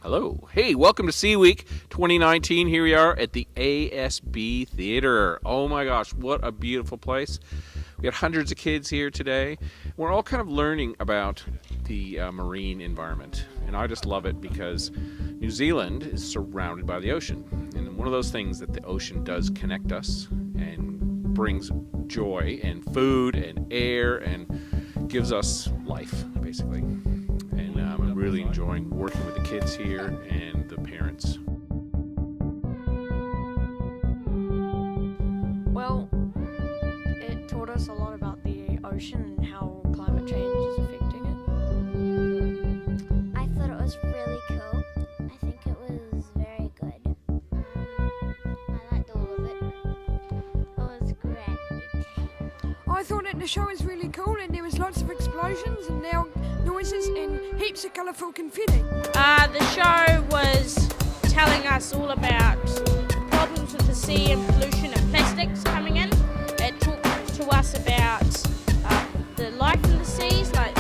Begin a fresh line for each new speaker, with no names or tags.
Hello. Hey, welcome to Seaweek 2019. Here we are at the ASB Theater. Oh my gosh, what a beautiful place. We got hundreds of kids here today. We're all kind of learning about the marine environment. And I just love it because New Zealand is surrounded by the ocean. And one of those things that the ocean does connect us and brings joy and food and air and gives us life, basically. And I'm really enjoying working with the kids here and the parents.
Well, it taught us a lot about the ocean and how climate change is affecting it.
I thought it was really cool. I think it was very good. I liked all of it. It was great.
I thought that the show was really cool and there was lots of explosions and loud noises and heaps of colourful confetti.
The show was telling us all about problems with the sea and pollution and plastics coming in. It talked to us about the life in the seas, like